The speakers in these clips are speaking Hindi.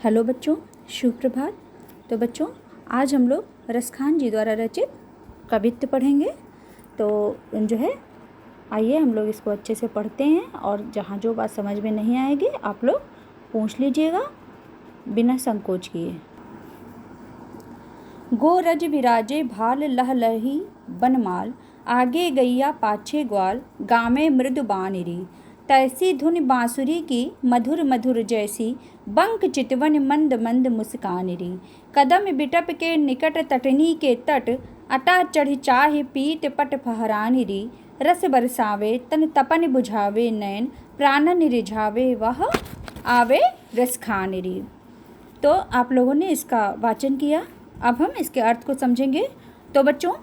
हेलो बच्चों, शुभ प्रभात। तो बच्चों, आज हम लोग रसखान जी द्वारा रचित कवित्त पढ़ेंगे। तो जो है, आइए हम लोग इसको अच्छे से पढ़ते हैं और जहाँ जो बात समझ में नहीं आएगी आप लोग पूछ लीजिएगा बिना संकोच किए। गो रज विराजे भाल लह लही बनमाल, आगे गैया पाछे ग्वाल, गामे मृदु बानिरी। तैसी धुन बांसुरी की मधुर मधुर जैसी, बंक चितवन मंद मंद मुस्कानिरी। कदम बिटप के निकट तटनी के तट, अटा चढ़ चाहे पीत पट फहरानिरी। रस बरसावे तन तपन बुझावे नैन, प्राणन रिझावे वह आवे रसखानिरी। तो आप लोगों ने इसका वाचन किया, अब हम इसके अर्थ को समझेंगे। तो बच्चों,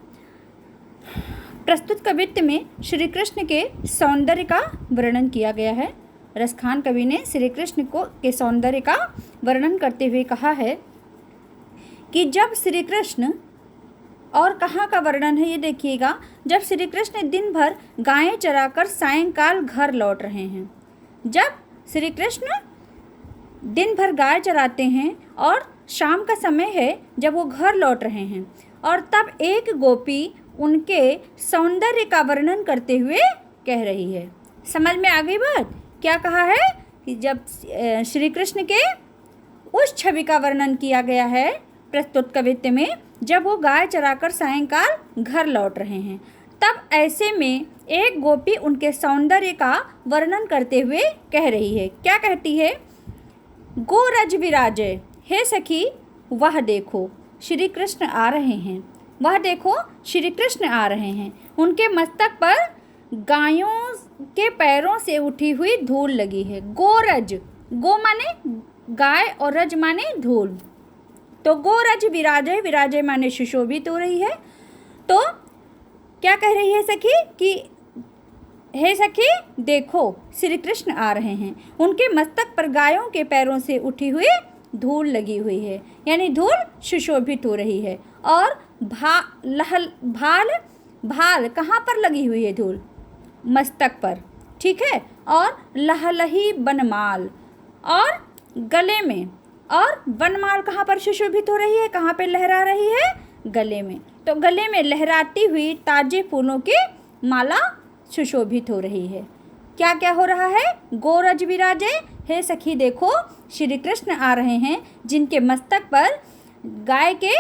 प्रस्तुत कवित्त में श्री कृष्ण के सौंदर्य का वर्णन किया गया है। रसखान कवि ने श्री कृष्ण के सौंदर्य का वर्णन करते हुए कहा है कि जब श्री कृष्ण, और कहाँ का वर्णन है ये देखिएगा, जब श्री कृष्ण दिन भर गायें चराकर सायंकाल घर लौट रहे हैं। जब श्री कृष्ण दिन भर गाय चराते हैं और शाम का समय है जब वो घर लौट रहे हैं, और तब एक गोपी उनके सौंदर्य का वर्णन करते हुए कह रही है। समझ में आ गई बात? क्या कहा है कि जब श्री कृष्ण के उस छवि का वर्णन किया गया है प्रस्तुत कवित्त में, जब वो गाय चराकर सायंकाल घर लौट रहे हैं, तब ऐसे में एक गोपी उनके सौंदर्य का वर्णन करते हुए कह रही है। क्या कहती है? गो रज विराजे, हे सखी वह देखो श्री कृष्ण आ रहे हैं, वह देखो श्री कृष्ण आ रहे हैं। उनके मस्तक पर गायों के पैरों से उठी हुई धूल लगी है। गोरज, गो माने गाय और रज माने धूल। तो गोरज विराजे, विराजे माने सुशोभित हो रही है। तो क्या कह रही है सखी कि हे सखी देखो श्री कृष्ण आ रहे हैं, उनके मस्तक पर गायों के पैरों से उठी हुई धूल लगी हुई है, यानी धूल सुशोभित हो रही है। और भाल कहाँ पर लगी हुई है धूल? मस्तक पर, ठीक है। और लहलही बनमाल, और गले में, और बनमाल कहाँ पर सुशोभित हो रही है, कहाँ पे लहरा रही है? गले में। तो गले में लहराती हुई ताजे फूलों की माला सुशोभित हो रही है। क्या क्या हो रहा है? गोरज विराजे, हे सखी देखो श्री कृष्ण आ रहे हैं, जिनके मस्तक पर गाय के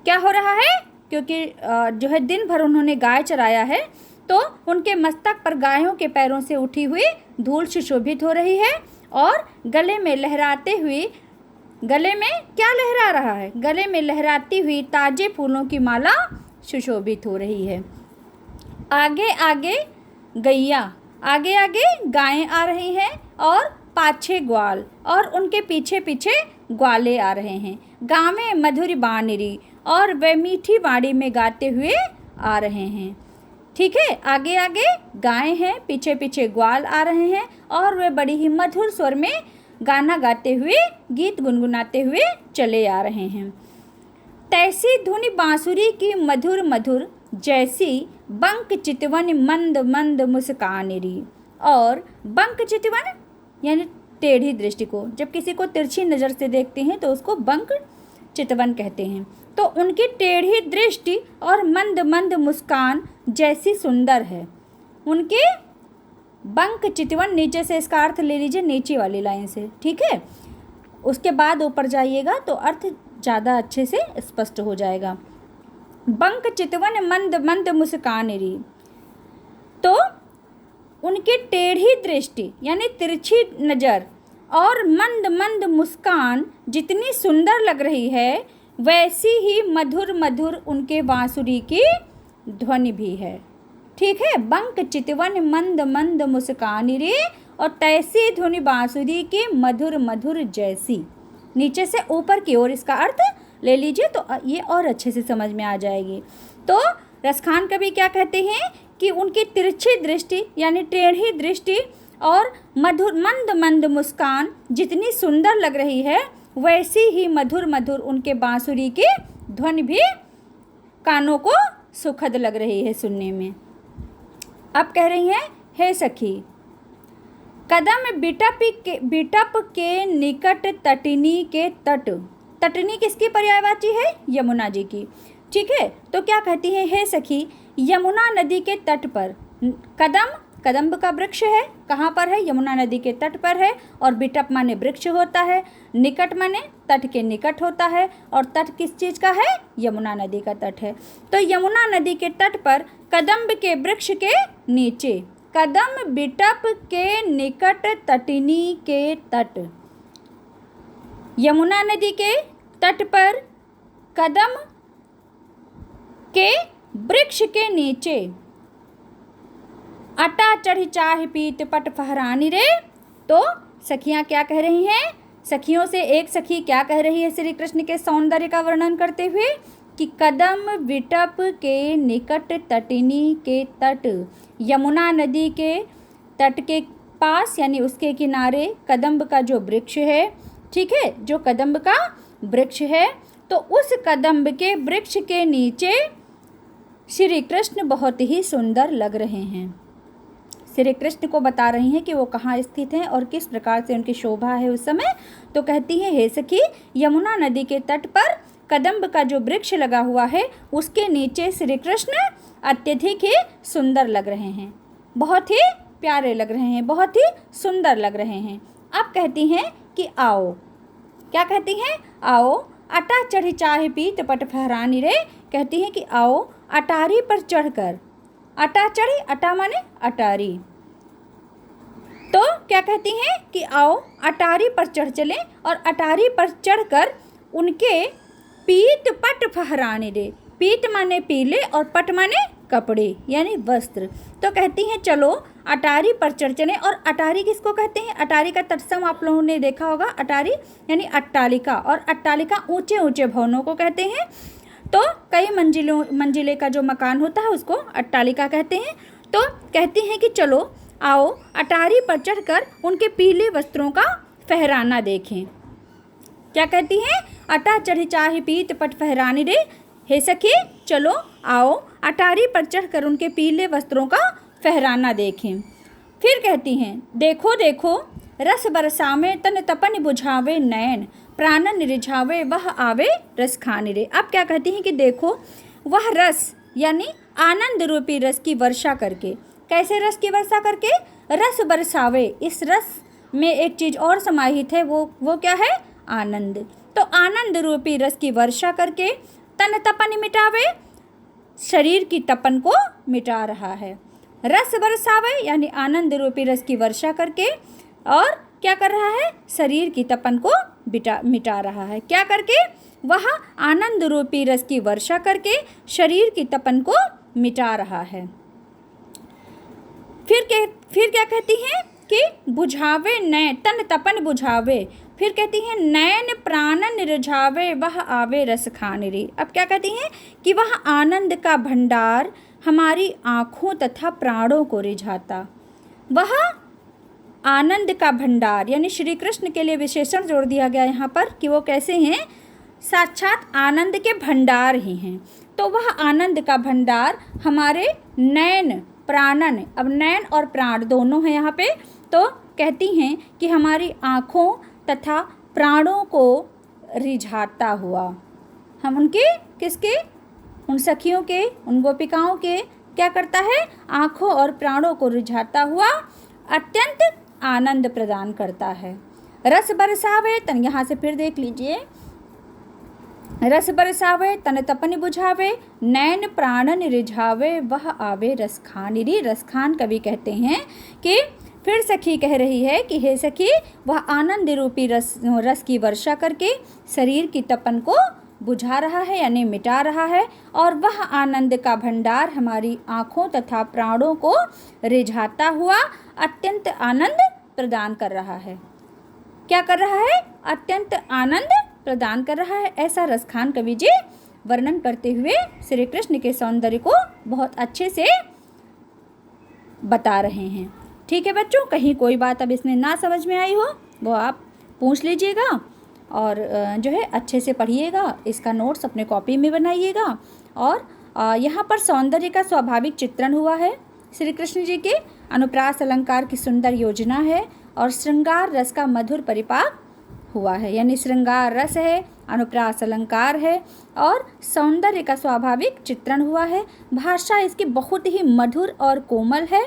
क्या हो रहा है, क्योंकि जो है दिन भर उन्होंने गाय चराया है, तो उनके मस्तक पर गायों के पैरों से उठी हुई धूल सुशोभित हो रही है। और गले में लहराते हुए, गले में क्या लहरा रहा है? गले में लहराती हुई ताजे फूलों की माला सुशोभित हो रही है। आगे आगे गैया, आगे आगे गायें आ रही हैं, और पाछे ग्वाल, और उनके पीछे पीछे ग्वाले आ रहे हैं। गामे मधुर बानिरी, और वे मीठी बाड़ी में गाते हुए आ रहे हैं। ठीक है, आगे आगे गायें हैं, पीछे पीछे ग्वाल आ रहे हैं, और वे बड़ी ही मधुर स्वर में गाना गाते हुए, गीत गुनगुनाते हुए चले आ रहे हैं। तैसी धुन बांसुरी की मधुर मधुर जैसी, बंक चितवन मंद मंद मुस्कानिरी। और बंक चितवन यानी टेढ़ी दृष्टि को, जब किसी को तिरछी नज़र से देखते हैं तो उसको बंक चितवन कहते हैं। तो उनकी टेढ़ी दृष्टि और मंद मंद मुस्कान जैसी सुंदर है। उनकी बंक चितवन, नीचे से इसका अर्थ ले लीजिए, नीचे वाली लाइन से, ठीक है। उसके बाद ऊपर जाइएगा तो अर्थ ज़्यादा अच्छे से स्पष्ट हो जाएगा। बंक चितवन मंद मंद मुस्कानिरी, तो उनकी टेढ़ी दृष्टि यानी तिरछी नज़र और मंद मंद मुस्कान जितनी सुंदर लग रही है, वैसी ही मधुर मधुर उनके बांसुरी की ध्वनि भी है। ठीक है, बंक चितवन मंद मंद मुस्कानिरी, और तैसी धुन बांसुरी की मधुर मधुर जैसी। नीचे से ऊपर की ओर इसका अर्थ ले लीजिए तो ये और अच्छे से समझ में आ जाएगी। तो रसखान कवि क्या कहते हैं कि उनकी तिरछी दृष्टि यानी टेढ़ी दृष्टि और मधुर मंद मंद मुस्कान जितनी सुंदर लग रही है, वैसी ही मधुर मधुर उनके बांसुरी की ध्वनि भी कानों को सुखद लग रही है सुनने में। अब कह रही हैं, हे सखी कदम बिटप के निकट तटिनी के तट। तटनी किसकी पर्यायवाची है? यमुना जी की। ठीक है, तो क्या कहती है? हे सखी, यमुना नदी के तट पर कदम्ब का वृक्ष है। कहाँ पर है? यमुना नदी के तट पर है। और बिटप माने वृक्ष होता है, निकट माने तट के निकट होता है, और तट किस चीज़ का है? यमुना नदी का तट है। तो यमुना नदी के तट पर कदम्ब के वृक्ष के नीचे, कदम बिटप के निकट तटिनी के तट। यमुना नदी के तट पर कदम के वृक्ष के नीचे अटा चढ़ी चाह पीत पट फहरानी रे। तो सखियां क्या कह रही हैं? सखियों से एक सखी क्या कह रही है श्री कृष्ण के सौंदर्य का वर्णन करते हुए कि कदम बिटप के निकट तटिनी के तट, यमुना नदी के तट के पास यानी उसके किनारे कदम्ब का जो वृक्ष है, ठीक है, जो कदम्ब का वृक्ष है, तो उस कदम्ब के वृक्ष के नीचे श्री कृष्ण बहुत ही सुंदर लग रहे हैं। श्री कृष्ण को बता रही हैं कि वो कहाँ स्थित हैं और किस प्रकार से उनकी शोभा है उस समय। तो कहती हैं, हे सखी, यमुना नदी के तट पर कदम्ब का जो वृक्ष लगा हुआ है उसके नीचे श्री कृष्ण अत्यधिक ही सुंदर लग रहे हैं, बहुत ही प्यारे लग रहे हैं, बहुत ही सुंदर लग रहे हैं। अब कहती हैं कि आओ, क्या कहती हैं? आओ अटा चढ़ी चाह पीत पट फहरानी रे। कहती हैं कि आओ अटारी पर चढ़कर, अटा चढ़ी, अटा माने अटारी, तो क्या कहती हैं कि आओ अटारी पर चढ़ चलें और अटारी पर चढ़कर उनके पीत पट फहराने रे। पीत माने पीले और पट माने कपड़े यानी वस्त्र। तो कहती हैं चलो अटारी पर चढ़ चलें। और अटारी किसको कहते हैं? अटारी का तत्सम आप लोगों ने देखा होगा। अटारी यानी अट्टालिका, और अट्टालिका ऊंचे ऊंचे भवनों को कहते हैं। तो कई मंजिले का जो मकान होता है उसको अट्टालिका कहते हैं। तो कहती हैं कि चलो आओ अटारी पर चढ़कर उनके पीले वस्त्रों का फहराना देखें। क्या कहती हैं? अटा चढ़ी चाह पीत पट फहरानी रे। हे सखी, चलो आओ अटारी पर चढ़कर उनके पीले वस्त्रों का फहराना देखें। फिर कहती हैं, देखो देखो रस बरसावे तन तपन बुझावे नयन, प्राणन रिझावे वह आवे रस खाने रे। अब क्या कहती हैं कि देखो वह रस यानी आनंद रूपी रस की वर्षा करके। कैसे रस की वर्षा करके? रस बरसावे, इस रस में एक चीज़ और समाहित है, वो क्या है? आनंद। तो आनंद रूपी रस की वर्षा करके तन तपन मिटावे, शरीर की तपन को मिटा रहा है। रस बरसावे यानी आनंद रूपी रस की वर्षा करके, और क्या कर रहा है? शरीर की तपन को मिटा रहा है। क्या करके? वह आनंद रूपी रस की वर्षा करके शरीर की तपन को मिटा रहा है। फिर क्या कहती हैं कि बुझावे नयन तन तपन बुझावे। फिर कहती हैं नयन प्राणन रिझावे वह आवे रस खाने रे। अब क्या कहती हैं कि वह आनंद का भंडार हमारी आँखों तथा प्राणों को रिझाता। वह आनंद का भंडार यानी श्री कृष्ण के लिए विशेषण जोड़ दिया गया यहाँ पर कि वो कैसे हैं? साक्षात आनंद के भंडार ही हैं। तो वह आनंद का भंडार हमारे नयन प्राणन, अब नयन और प्राण दोनों हैं यहाँ पे। तो कहती हैं कि हमारी आँखों तथा प्राणों को रिझाता हुआ, हम उनके किसके? उन सखियों के, उन गोपिकाओं के क्या करता है? आँखों और प्राणों को रिझाता हुआ अत्यंत आनंद प्रदान करता है। रस बरसावे तन, यहाँ से फिर देख लीजिए, रस बरसावे तन तपन बुझावे नैन प्राणन रिझावे वह आवे रस खान। री रस खान कवि कहते हैं कि फिर सखी कह रही है कि हे सखी, वह आनंद रूपी रस की वर्षा करके शरीर की तपन को बुझा रहा है यानी मिटा रहा है, और वह आनंद का भंडार हमारी आँखों तथा प्राणों को रिझाता हुआ अत्यंत आनंद प्रदान कर रहा है। क्या कर रहा है? अत्यंत आनंद प्रदान कर रहा है। ऐसा रसखान कवि जी वर्णन करते हुए श्री कृष्ण के सौंदर्य को बहुत अच्छे से बता रहे हैं। ठीक है बच्चों, कहीं कोई बात अब इसमें ना समझ में आई हो वो आप पूछ लीजिएगा, और जो है अच्छे से पढ़िएगा, इसका नोट्स अपने कॉपी में बनाइएगा। और यहाँ पर सौंदर्य का स्वाभाविक चित्रण हुआ है श्री कृष्ण जी के, अनुप्रास अलंकार की सुंदर योजना है और श्रृंगार रस का मधुर परिपाक हुआ है। यानी श्रृंगार रस है, अनुप्रास अलंकार है और सौंदर्य का स्वाभाविक चित्रण हुआ है। भाषा इसकी बहुत ही मधुर और कोमल है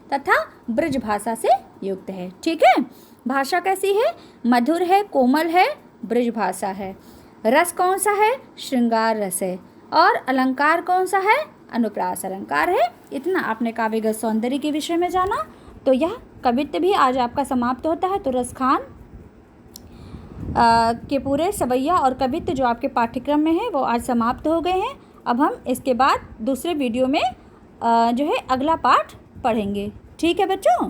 तथा ब्रज भाषा से युक्त है। ठीक है, भाषा कैसी है? मधुर है, कोमल है, ब्रज भाषा है। रस कौन सा है? श्रृंगार रस है। और अलंकार कौन सा है? अनुप्रास अलंकार है। इतना आपने काव्यगत सौंदर्य के विषय में जाना। तो यह कवित्व भी आज आपका समाप्त होता है। तो रसखान के पूरे सवैया और कवित्व जो आपके पाठ्यक्रम में है वो आज समाप्त हो गए हैं। अब हम इसके बाद दूसरे वीडियो में जो है अगला पाठ पढ़ेंगे। ठीक है बच्चों।